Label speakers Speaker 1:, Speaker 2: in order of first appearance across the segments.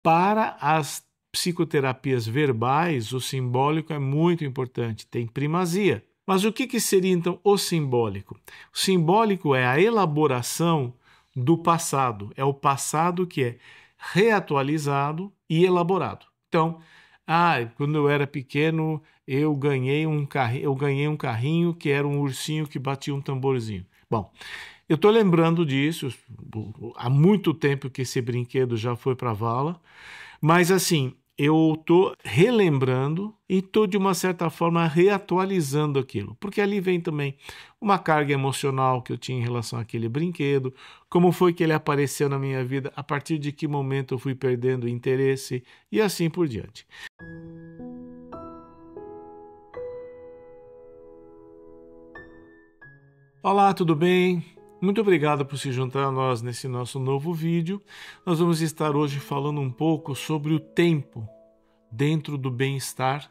Speaker 1: Para as psicoterapias verbais, o simbólico é muito importante, tem primazia. Mas o que seria então o simbólico? O simbólico é a elaboração do passado, é o passado que é reatualizado e elaborado. Então, quando eu era pequeno, eu ganhei um carrinho que era um ursinho que batia um tamborzinho. Bom, eu estou lembrando disso, há muito tempo que esse brinquedo já foi para a vala, mas assim, eu estou relembrando e estou, de uma certa forma, reatualizando aquilo. Porque ali vem também uma carga emocional que eu tinha em relação àquele brinquedo, como foi que ele apareceu na minha vida, a partir de que momento eu fui perdendo interesse e assim por diante. Olá, tudo bem? Muito obrigado por se juntar a nós nesse nosso novo vídeo. Nós vamos estar hoje falando um pouco sobre o tempo dentro do bem-estar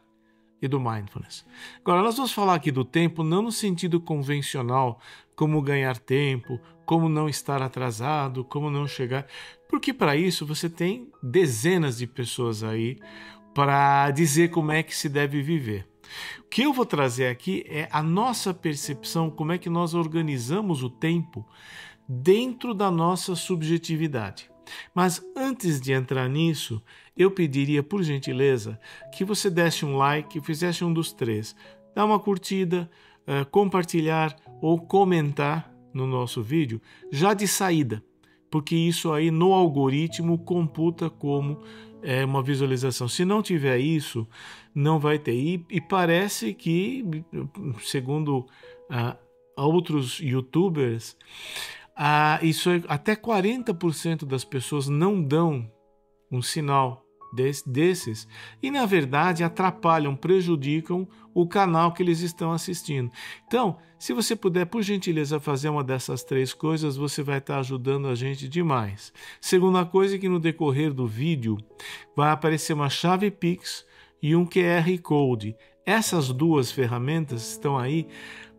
Speaker 1: e do mindfulness. Agora, nós vamos falar aqui do tempo não no sentido convencional, como ganhar tempo, como não estar atrasado, como não chegar, porque para isso você tem dezenas de pessoas aí para dizer como é que se deve viver. O que eu vou trazer aqui é a nossa percepção, como é que nós organizamos o tempo dentro da nossa subjetividade. Mas antes de entrar nisso, eu pediria, por gentileza, que você desse um like, fizesse um dos três. Dá uma curtida, compartilhar ou comentar no nosso vídeo já de saída, porque isso aí no algoritmo computa como uma visualização. Se não tiver isso, não vai ter. E parece que, segundo outros youtubers, até 40% das pessoas não dão um sinal desses e, na verdade, atrapalham, prejudicam o canal que eles estão assistindo. Então, se você puder, por gentileza, fazer uma dessas três coisas, você vai estar ajudando a gente demais. Segunda coisa é que no decorrer do vídeo vai aparecer uma chave Pix e um QR Code. Essas duas ferramentas estão aí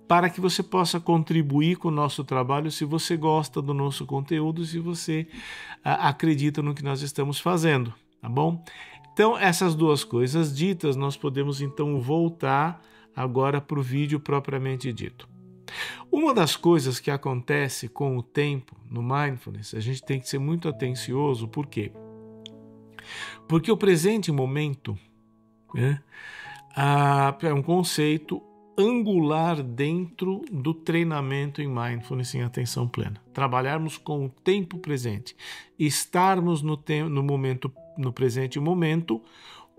Speaker 1: para que você possa contribuir com o nosso trabalho se você gosta do nosso conteúdo, se você acredita no que nós estamos fazendo, tá bom? Então, essas duas coisas ditas, nós podemos então voltar agora para o vídeo propriamente dito. Uma das coisas que acontece com o tempo no Mindfulness, a gente tem que ser muito atencioso, por quê? Porque o presente momento é um conceito angular dentro do treinamento em Mindfulness em atenção plena. Trabalharmos com o tempo presente, estarmos no presente momento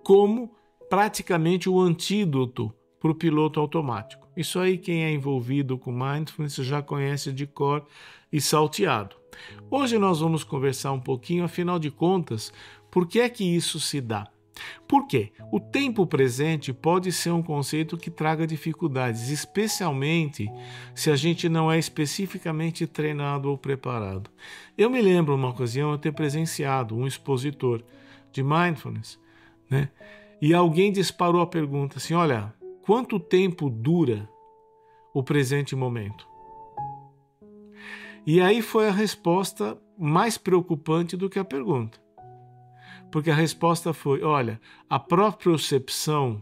Speaker 1: como praticamente o antídoto para o piloto automático. Isso aí quem é envolvido com Mindfulness já conhece de cor e salteado. Hoje nós vamos conversar um pouquinho, afinal de contas, por que é que isso se dá? Por quê? O tempo presente pode ser um conceito que traga dificuldades, especialmente se a gente não é especificamente treinado ou preparado. Eu me lembro uma ocasião eu ter presenciado um expositor de Mindfulness, né? E alguém disparou a pergunta assim, olha, quanto tempo dura o presente momento? E aí foi a resposta mais preocupante do que a pergunta. Porque a resposta foi, olha, a propriocepção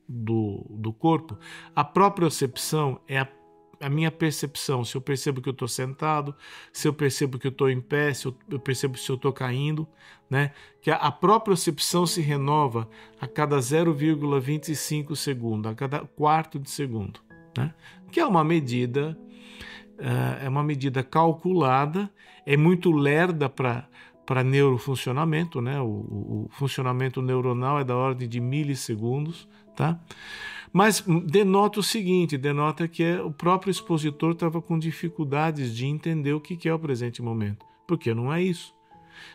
Speaker 1: do corpo, a propriocepção é a minha percepção, se eu percebo que eu estou sentado, se eu percebo que eu estou em pé, se eu percebo se eu estou caindo, né? Que a propriocepção se renova a cada 0,25 segundos, a cada quarto de segundo, né? Que é uma medida calculada, é muito lerda para neurofuncionamento, né? O funcionamento neuronal é da ordem de milissegundos, tá? Mas denota o seguinte, denota que o próprio expositor estava com dificuldades de entender o que é o presente momento, porque não é isso.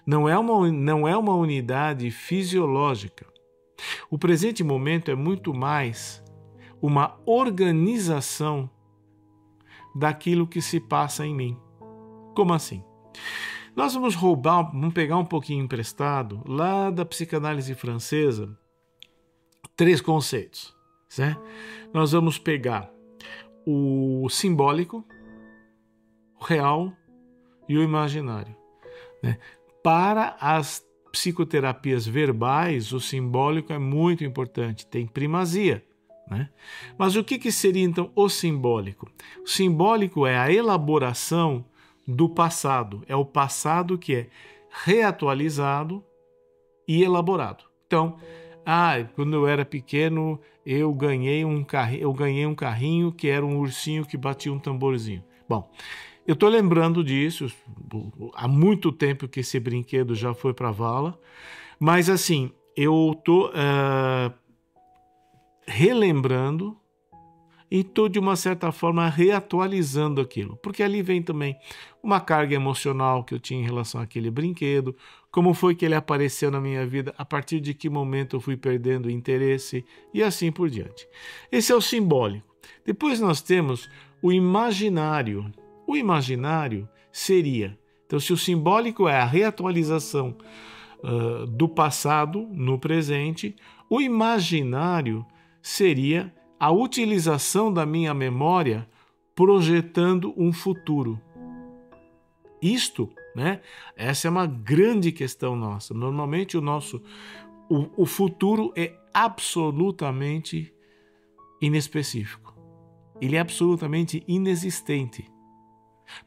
Speaker 1: Não é uma unidade fisiológica. O presente momento é muito mais uma organização daquilo que se passa em mim. Como assim? Nós vamos pegar um pouquinho emprestado lá da psicanálise francesa, 3 conceitos, certo? Nós vamos pegar o simbólico, o real e o imaginário, né? Para as psicoterapias verbais, o simbólico é muito importante, tem primazia, né? Mas o que seria então o simbólico? O simbólico é a elaboração do passado, é o passado que é reatualizado e elaborado. Então, quando eu era pequeno, eu ganhei um carrinho que era um ursinho que batia um tamborzinho. Bom, eu estou lembrando disso, há muito tempo que esse brinquedo já foi para a vala, mas assim, eu estou relembrando e estou, de uma certa forma, reatualizando aquilo, porque ali vem também uma carga emocional que eu tinha em relação àquele brinquedo, como foi que ele apareceu na minha vida, a partir de que momento eu fui perdendo o interesse e assim por diante. Esse é o simbólico. Depois nós temos o imaginário. O imaginário seria, então, se o simbólico é a reatualização do passado no presente, o imaginário seria a utilização da minha memória projetando um futuro. Isto, né? Essa é uma grande questão nossa. Normalmente o futuro é absolutamente inespecífico. Ele é absolutamente inexistente.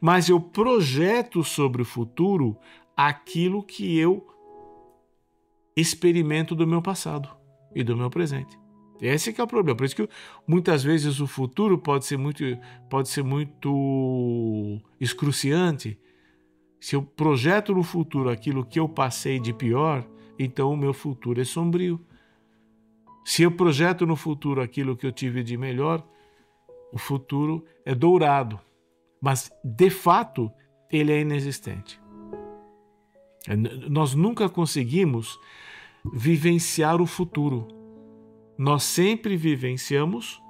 Speaker 1: Mas eu projeto sobre o futuro aquilo que eu experimento do meu passado e do meu presente. Esse que é o problema. Por isso que muitas vezes o futuro pode ser muito excruciante. Se eu projeto no futuro aquilo que eu passei de pior, então o meu futuro é sombrio. Se eu projeto no futuro aquilo que eu tive de melhor, o futuro é dourado. Mas, de fato, ele é inexistente. Nós nunca conseguimos vivenciar o futuro. Nós sempre vivenciamos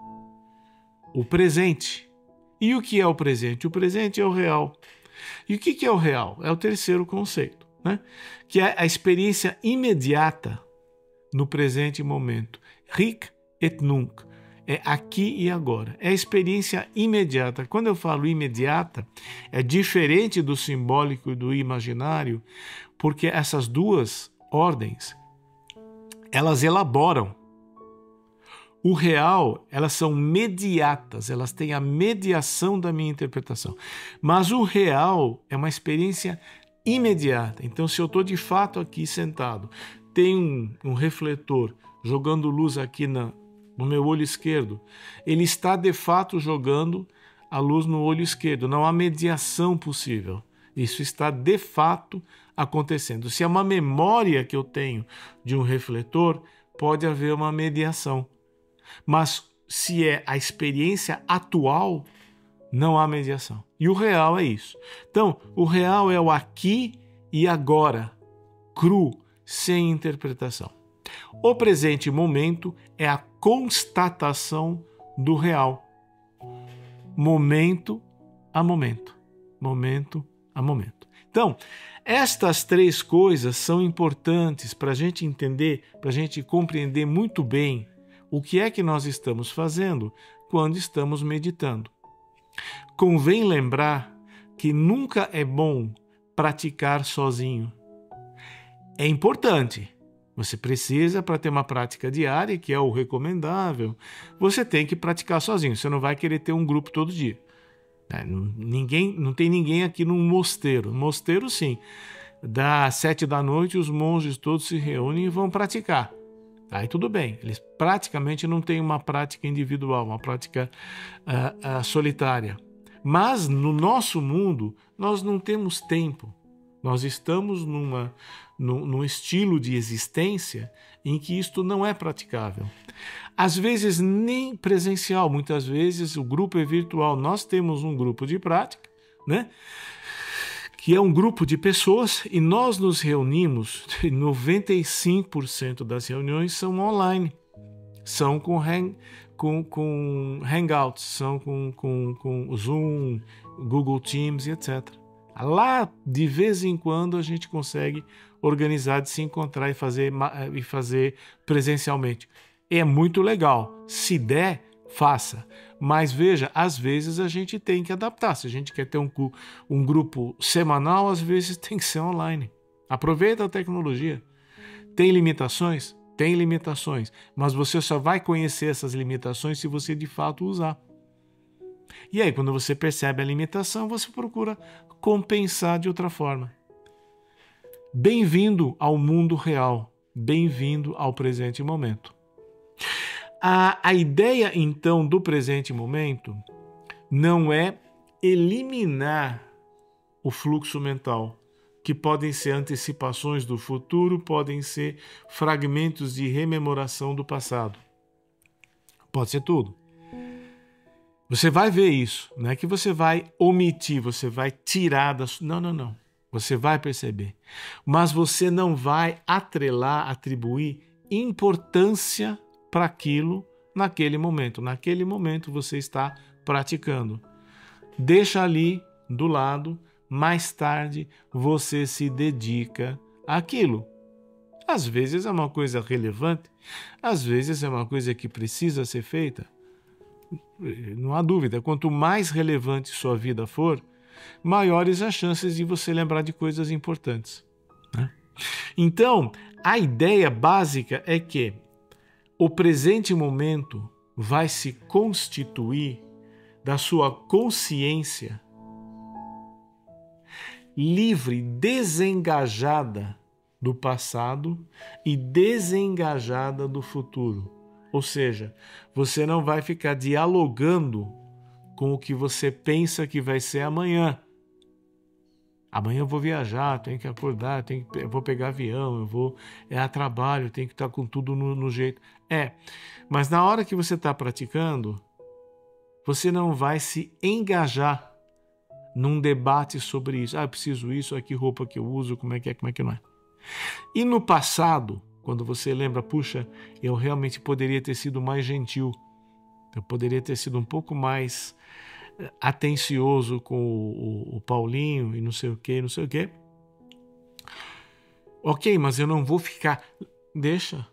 Speaker 1: o presente. E o que é o presente? O presente é o real. E o que é o real? É o terceiro conceito, né? Que é a experiência imediata no presente momento. Hic et nunc. É aqui e agora. É a experiência imediata. Quando eu falo imediata, é diferente do simbólico e do imaginário, porque essas duas ordens, elas elaboram. O real, elas são mediatas, elas têm a mediação da minha interpretação. Mas o real é uma experiência imediata. Então, se eu estou de fato aqui sentado, tem um refletor jogando luz aqui no meu olho esquerdo, ele está de fato jogando a luz no olho esquerdo. Não há mediação possível. Isso está de fato acontecendo. Se é uma memória que eu tenho de um refletor, pode haver uma mediação. Mas se é a experiência atual, não há mediação. E o real é isso. Então, o real é o aqui e agora, cru, sem interpretação. O presente momento é a constatação do real. Momento a momento. Momento a momento. Então, estas três coisas são importantes para a gente entender, para a gente compreender muito bem o que é que nós estamos fazendo quando estamos meditando. Convém lembrar que nunca é bom praticar sozinho. É importante. Você precisa, para ter uma prática diária, que é o recomendável, você tem que praticar sozinho. Você não vai querer ter um grupo todo dia. Não tem ninguém aqui num mosteiro. No mosteiro, sim. Das 7 da noite, os monges todos se reúnem e vão praticar. Aí tudo bem, eles praticamente não têm uma prática individual, uma prática solitária. Mas no nosso mundo, nós não temos tempo. Nós estamos num estilo de existência em que isto não é praticável. Às vezes nem presencial, muitas vezes o grupo é virtual. Nós temos um grupo de prática, né? Que é um grupo de pessoas e nós nos reunimos, 95% das reuniões são online, são com Hangouts, são com Zoom, Google Teams e etc. Lá, de vez em quando, a gente consegue organizar de se encontrar e fazer presencialmente. É muito legal. Se der, faça. Mas veja, às vezes a gente tem que adaptar. Se a gente quer ter um grupo semanal, às vezes tem que ser online. Aproveita a tecnologia. Tem limitações? Tem limitações, mas você só vai conhecer essas limitações se você de fato usar. E aí, quando você percebe a limitação, você procura compensar de outra forma. Bem-vindo ao mundo real. Bem-vindo ao presente momento. A ideia, então, do presente momento não é eliminar o fluxo mental, que podem ser antecipações do futuro, podem ser fragmentos de rememoração do passado. Pode ser tudo. Você vai ver isso, não é que você vai omitir, você vai tirar da sua... Não. Você vai perceber. Mas você não vai atrelar, atribuir importância para aquilo naquele momento. Naquele momento você está praticando. Deixa ali do lado, mais tarde você se dedica àquilo. Às vezes é uma coisa relevante, às vezes é uma coisa que precisa ser feita. Não há dúvida, quanto mais relevante sua vida for, maiores as chances de você lembrar de coisas importantes, né? Então, a ideia básica é que o presente momento vai se constituir da sua consciência livre, desengajada do passado e desengajada do futuro. Ou seja, você não vai ficar dialogando com o que você pensa que vai ser amanhã. Amanhã eu vou viajar, tenho que acordar, eu vou pegar avião, eu vou a trabalho, tenho que estar com tudo no jeito. Mas na hora que você está praticando, você não vai se engajar num debate sobre isso. Eu preciso isso, que roupa que eu uso, como é que não é. E no passado, quando você lembra, puxa, eu realmente poderia ter sido mais gentil, eu poderia ter sido um pouco mais atencioso com o Paulinho e não sei o quê. Ok, mas eu não vou ficar... Deixa.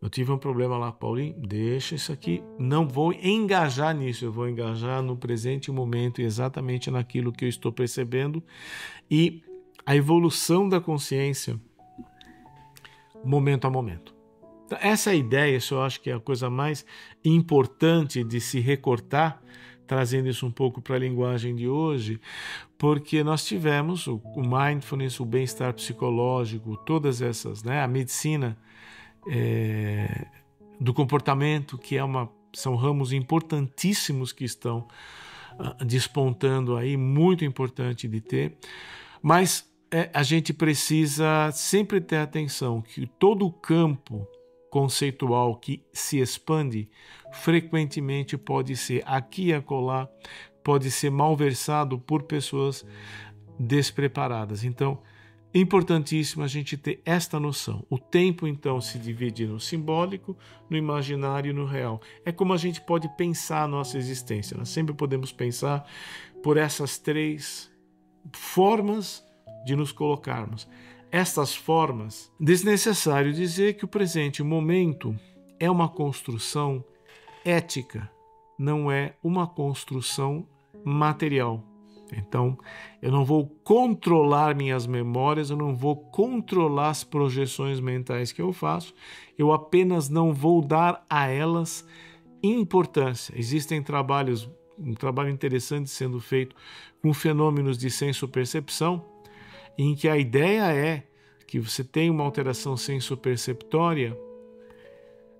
Speaker 1: Eu tive um problema lá com o Paulinho. Deixa isso aqui. Não vou engajar nisso. Eu vou engajar no presente momento, exatamente naquilo que eu estou percebendo. E a evolução da consciência, momento a momento. Então, essa é a ideia, isso eu acho que é a coisa mais importante de se recortar, trazendo isso um pouco para a linguagem de hoje, porque nós tivemos o mindfulness, o bem-estar psicológico, todas essas, né, a medicina do comportamento, que são ramos importantíssimos que estão despontando aí, muito importante de ter, mas a gente precisa sempre ter atenção que todo o campo conceitual que se expande frequentemente pode ser aqui e acolá, pode ser malversado por pessoas despreparadas. Então, é importantíssimo a gente ter esta noção. O tempo, então, se divide no simbólico, no imaginário e no real. É como a gente pode pensar a nossa existência. Nós sempre podemos pensar por essas três formas de nos colocarmos. Estas formas, desnecessário dizer que o presente momento é uma construção ética, não é uma construção material. Então, eu não vou controlar minhas memórias, eu não vou controlar as projeções mentais que eu faço, eu apenas não vou dar a elas importância. Existem um trabalho interessante sendo feito com fenômenos de sensopercepção, em que a ideia é que você tem uma alteração sensoperceptória,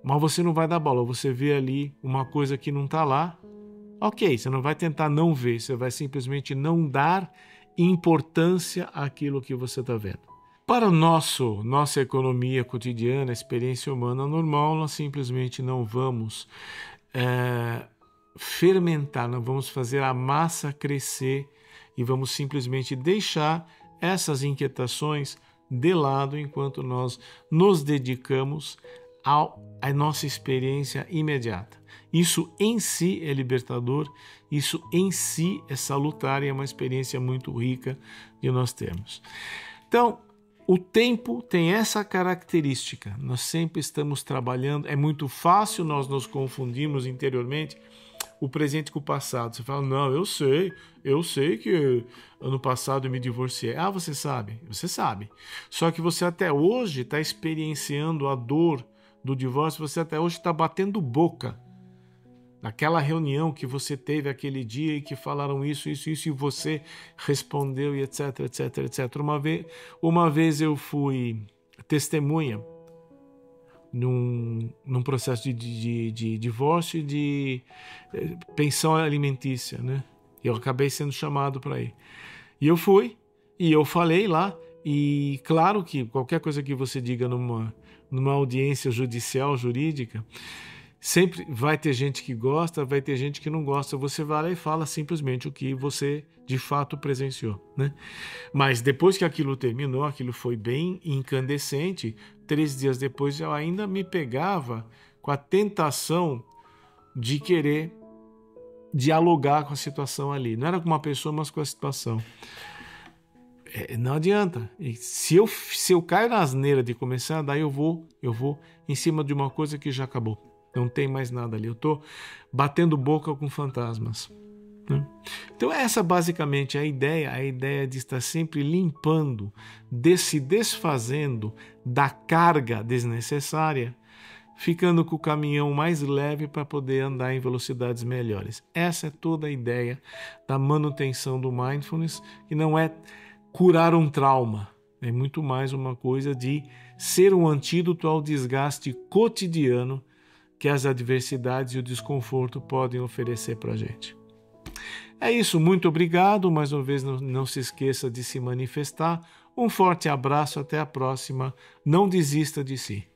Speaker 1: mas você não vai dar bola, você vê ali uma coisa que não está lá. Ok, você não vai tentar não ver, você vai simplesmente não dar importância àquilo que você está vendo. Para nossa economia cotidiana, experiência humana normal, nós simplesmente não vamos fermentar, não vamos fazer a massa crescer e vamos simplesmente deixar essas inquietações de lado enquanto nós nos dedicamos à nossa experiência imediata. Isso em si é libertador, isso em si é salutar e é uma experiência muito rica de nós termos. Então, o tempo tem essa característica, nós sempre estamos trabalhando, é muito fácil nós nos confundirmos interiormente. o presente com o passado. Você fala, não, eu sei que ano passado eu me divorciei. Ah, você sabe. Só que você até hoje está experienciando a dor do divórcio, você até hoje está batendo boca. Naquela reunião que você teve aquele dia e que falaram isso, e você respondeu, e etc, etc, etc. Uma vez eu fui testemunha num processo de divórcio e de pensão alimentícia, né? Eu acabei sendo chamado para ir. E eu fui, e eu falei lá, e claro que qualquer coisa que você diga numa audiência judicial, jurídica, sempre vai ter gente que gosta, vai ter gente que não gosta. Você vai lá e fala simplesmente o que você de fato presenciou, né? Mas depois que aquilo terminou, aquilo foi bem incandescente. 3 dias depois eu ainda me pegava com a tentação de querer dialogar com a situação ali. Não era com uma pessoa, mas com a situação. Não adianta. E se eu caio na asneira de começar, daí eu vou em cima de uma coisa que já acabou. Não tem mais nada ali. Eu estou batendo boca com fantasmas. Né? Então essa basicamente é a ideia de estar sempre limpando, se desfazendo da carga desnecessária, ficando com o caminhão mais leve para poder andar em velocidades melhores. Essa é toda a ideia da manutenção do mindfulness, que não é curar um trauma, é muito mais uma coisa de ser um antídoto ao desgaste cotidiano que as adversidades e o desconforto podem oferecer para a gente. É isso, muito obrigado. Mais uma vez, não se esqueça de se manifestar. Um forte abraço, até a próxima. Não desista de si.